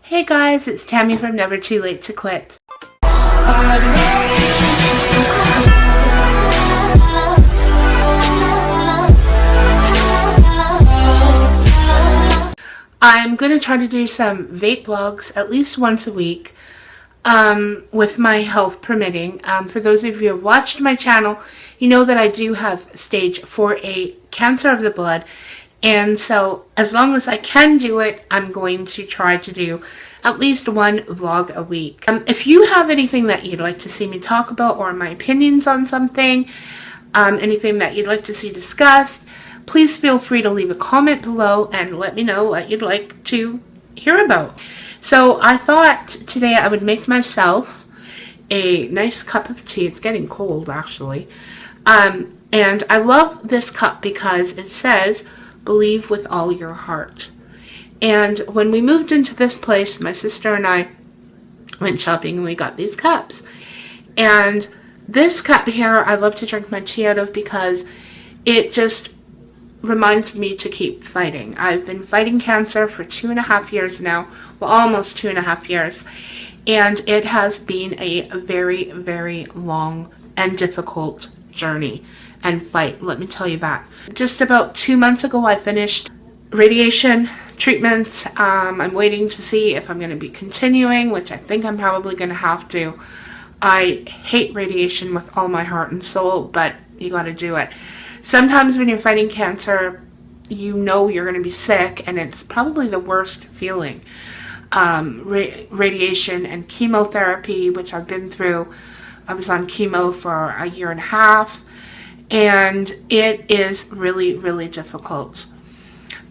Hey guys, it's Tammy from Never Too Late to Quit. I'm going to try to do some vape vlogs at least once a week, with my health permitting. For those of you who have watched my channel, you know that I do have stage 4A cancer of the blood. And so as long as I can do it, I'm going to try to do at least one vlog a week. If you have anything that you'd like to see me talk about, or my opinions on something, anything that you'd like to see discussed, please feel free to leave a comment below and let me know what you'd like to hear about. So I thought today I would make myself a nice cup of tea. It's getting cold actually. And I love this cup because it says, "Believe with all your heart." And when we moved into this place, my sister and I went shopping and we got these cups. And this cup here, I love to drink my tea out of because it just reminds me to keep fighting. I've been fighting cancer for 2.5 years now, well, almost 2.5 years. And it has been a very, very long and difficult journey and fight, let me tell you that. Just about 2 months ago, I finished radiation treatments. I'm waiting to see if I'm going to be continuing, which I think I'm probably going to have to. I hate radiation with all my heart and soul, but you got to do it. Sometimes when you're fighting cancer, you know you're going to be sick, and it's probably the worst feeling. Radiation and chemotherapy, which I've been through. I was on chemo for 1.5 years. And it is really, really difficult.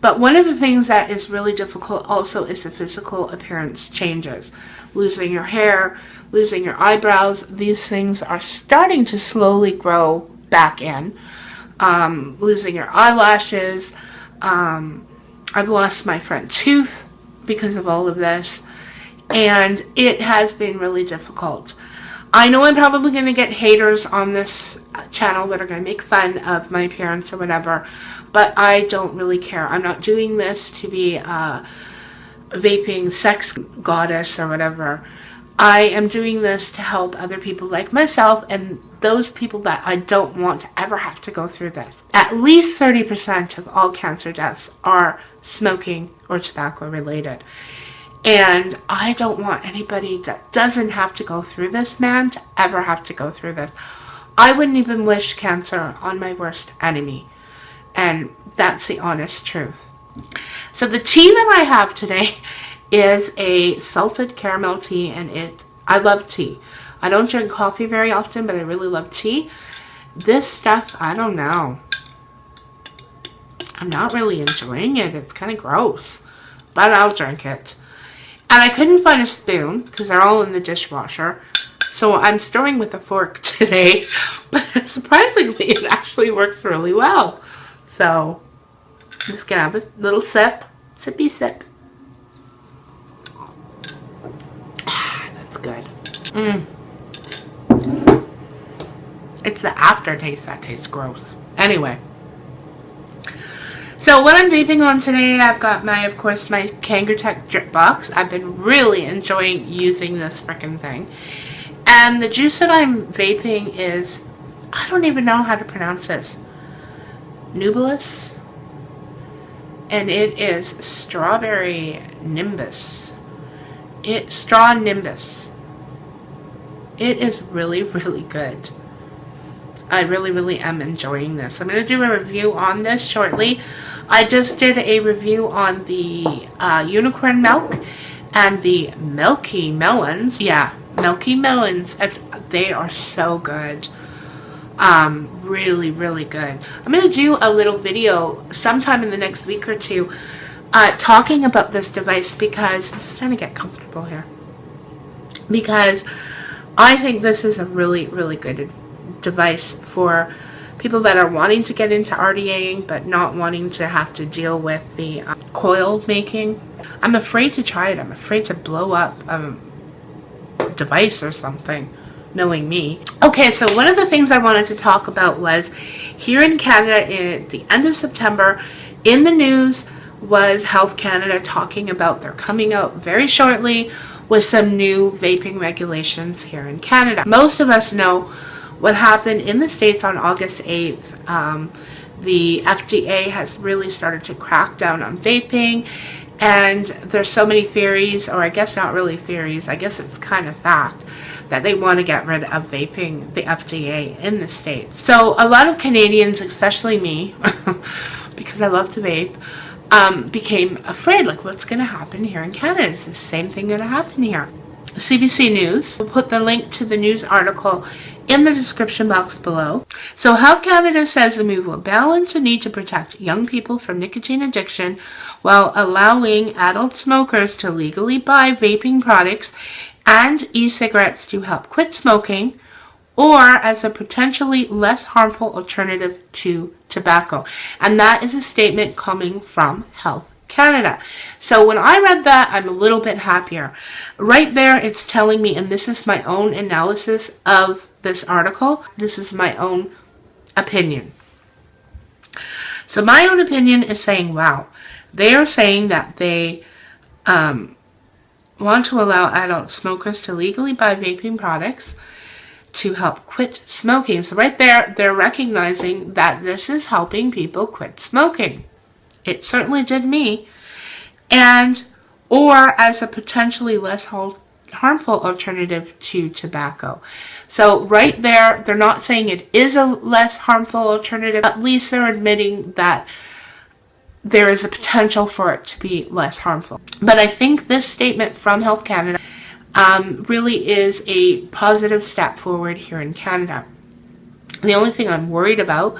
But one of the things that is really difficult also is the physical appearance changes. Losing your hair, losing your eyebrows, these things are starting to slowly grow back in. Losing your eyelashes. I've lost my front tooth because of all of this. And it has been really difficult. I know I'm probably going to get haters on this channel that are going to make fun of my appearance or whatever, but I don't really care. I'm not doing this to be a vaping sex goddess or whatever. I am doing this to help other people like myself and those people that I don't want to ever have to go through this. At least 30% of all cancer deaths are smoking or tobacco related. And I don't want anybody that doesn't have to go through this, man, to ever have to go through this. I wouldn't even wish cancer on my worst enemy. And that's the honest truth. So the tea that I have today is a salted caramel tea, and I love tea. I don't drink coffee very often, but I really love tea. This stuff, I don't know. I'm not really enjoying it. It's kind of gross, but I'll drink it. And I couldn't find a spoon because they're all in the dishwasher. So I'm stirring with a fork today. But surprisingly, it actually works really well. So I'm just going to have a little sip. Sippy sip. That's good. It's the aftertaste that tastes gross. Anyway. So what I'm vaping on today, I've got of course, my Kangertech drip box. I've been really enjoying using this frickin' thing. And the juice that I'm vaping is, I don't even know how to pronounce this. Nubilis. And it is strawberry nimbus. Straw nimbus. It is really, really good. I really, really am enjoying this. I'm going to do a review on this shortly. I just did a review on the unicorn milk and the milky melons. Yeah, milky melons. They are so good. Really, really good. I'm going to do a little video sometime in the next week or two talking about this device because I'm just trying to get comfortable here. Because I think this is a really, really good device for people that are wanting to get into RDAing but not wanting to have to deal with the coil making. I'm afraid to try it. I'm afraid to blow up a device or something, knowing me. Okay, so one of the things I wanted to talk about was here in Canada at the end of September, in the news was Health Canada talking about they're coming out very shortly with some new vaping regulations here in Canada. Most of us know what happened in the States on August 8th. The FDA has really started to crack down on vaping, and there's so many theories, or I guess not really theories, I guess it's kind of fact, that they want to get rid of vaping, the FDA, in the States. So a lot of Canadians, especially me, because I love to vape, became afraid, like, what's going to happen here in Canada? Is the same thing going to happen here? CBC News. We'll put the link to the news article in the description box below. So Health Canada says the move will balance the need to protect young people from nicotine addiction while allowing adult smokers to legally buy vaping products and e-cigarettes to help quit smoking, or as a potentially less harmful alternative to tobacco. And that is a statement coming from Health Canada. So when I read that, I'm a little bit happier. Right there, it's telling me, and this is my own analysis of this article, this is my own opinion. So my own opinion is saying, wow, they are saying that they want to allow adult smokers to legally buy vaping products to help quit smoking. So right there, they're recognizing that this is helping people quit smoking. It certainly did me. And, or as a potentially less harmful alternative to tobacco. So right there, they're not saying it is a less harmful alternative. At least they're admitting that there is a potential for it to be less harmful. But I think this statement from Health Canada really is a positive step forward here in Canada. The only thing I'm worried about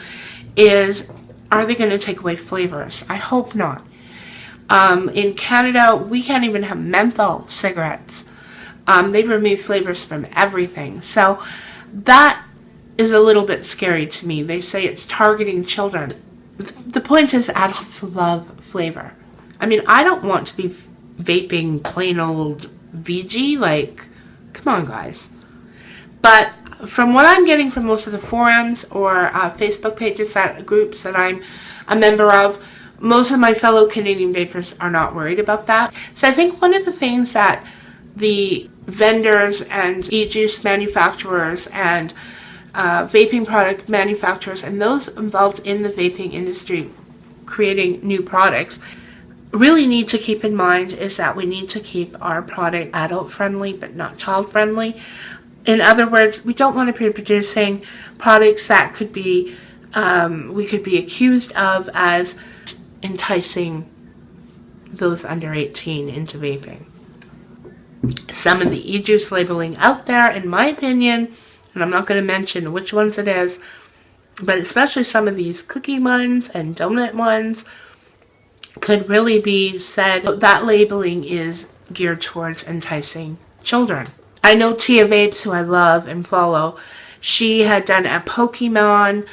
is, are they going to take away flavors? I hope not. In Canada, we can't even have menthol cigarettes. They've removed flavors from everything. So that is a little bit scary to me. They say it's targeting children. The point is, adults love flavor. I mean, I don't want to be vaping plain old VG. Like, come on, guys. But from what I'm getting from most of the forums or Facebook pages, groups that I'm a member of, most of my fellow Canadian vapers are not worried about that. So I think one of the things that the vendors and e-juice manufacturers and vaping product manufacturers and those involved in the vaping industry creating new products really need to keep in mind is that we need to keep our product adult friendly but not child friendly. In other words, we don't want to be producing products that could be we could be accused of as enticing those under 18 into vaping. Some of the e-juice labeling out there, in my opinion, and I'm not going to mention which ones it is, but especially some of these cookie ones and donut ones, could really be said that labeling is geared towards enticing children. I know Tia Vapes, who I love and follow, she had done a Pokemon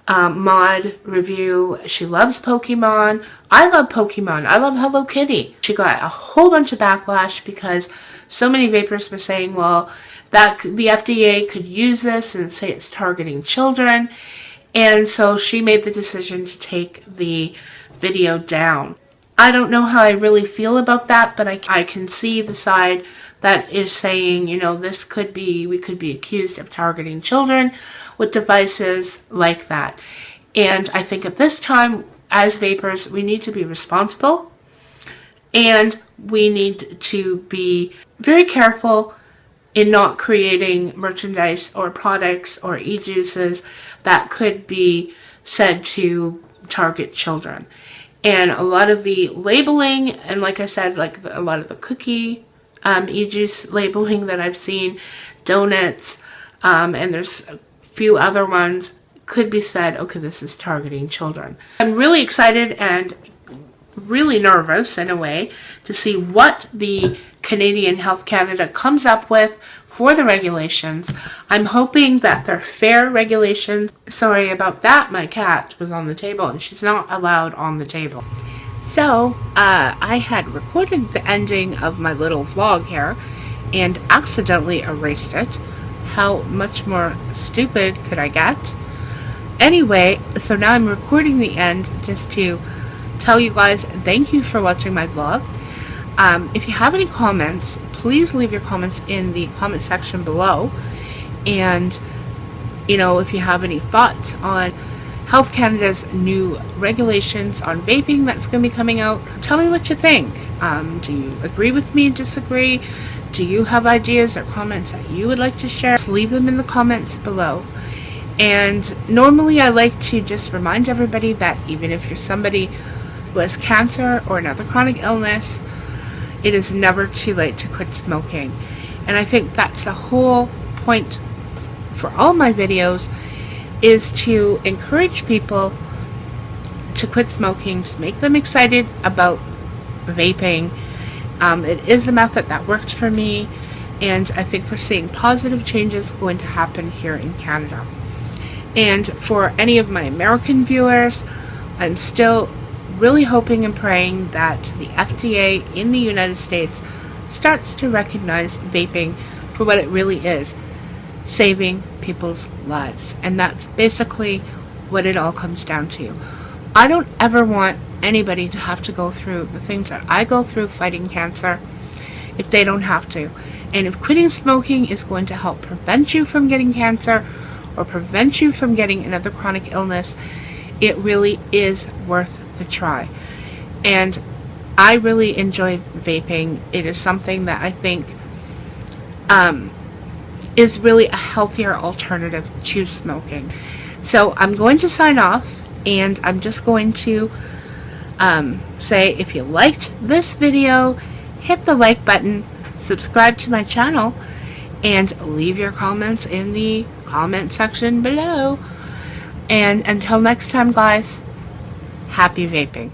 mod review. She loves Pokemon. I love Pokemon. I love Hello Kitty. She got a whole bunch of backlash because so many vapors were saying, well, that the FDA could use this and say it's targeting children. And so she made the decision to take the video down. I don't know how I really feel about that, but I can see the side that is saying, you know, this could be, we could be accused of targeting children with devices like that. And I think at this time, as vapers, we need to be responsible and we need to be very careful in not creating merchandise or products or e-juices that could be said to target children. And a lot of the labeling, and like I said, like a lot of the cookie e-juice labeling that I've seen, donuts, and there's a few other ones, could be said, okay, this is targeting children. I'm really excited and really nervous in a way to see what the Canadian Health Canada comes up with for the regulations. I'm hoping that they're fair regulations. Sorry about that, my cat was on the table and she's not allowed on the table. So, I had recorded the ending of my little vlog here and accidentally erased it. How much more stupid could I get? Anyway, so now I'm recording the end just to tell you guys thank you for watching my vlog. If you have any comments, please leave your comments in the comment section below. And if you have any thoughts on Health Canada's new regulations on vaping that's going to be coming out, tell me what you think. Do you agree with me, disagree? Do you have ideas or comments that you would like to share? Just leave them in the comments below. And normally I like to just remind everybody that even if you're somebody who has cancer or another chronic illness, it is never too late to quit smoking. And I think that's the whole point for all my videos, is to encourage people to quit smoking, to make them excited about vaping. It is a method that worked for me, and I think we're seeing positive changes going to happen here in Canada. And for any of my American viewers, I'm still really hoping and praying that the FDA in the United States starts to recognize vaping for what it really is, saving people's lives. And that's basically what it all comes down to. I don't ever want anybody to have to go through the things that I go through fighting cancer if they don't have to. And if quitting smoking is going to help prevent you from getting cancer or prevent you from getting another chronic illness, it really is worth the try. And I really enjoy vaping. It is something that I think is really a healthier alternative to smoking. So I'm going to sign off, and I'm just going to say, if you liked this video, hit the like button, subscribe to my channel, and leave your comments in the comment section below. And until next time, guys, happy vaping.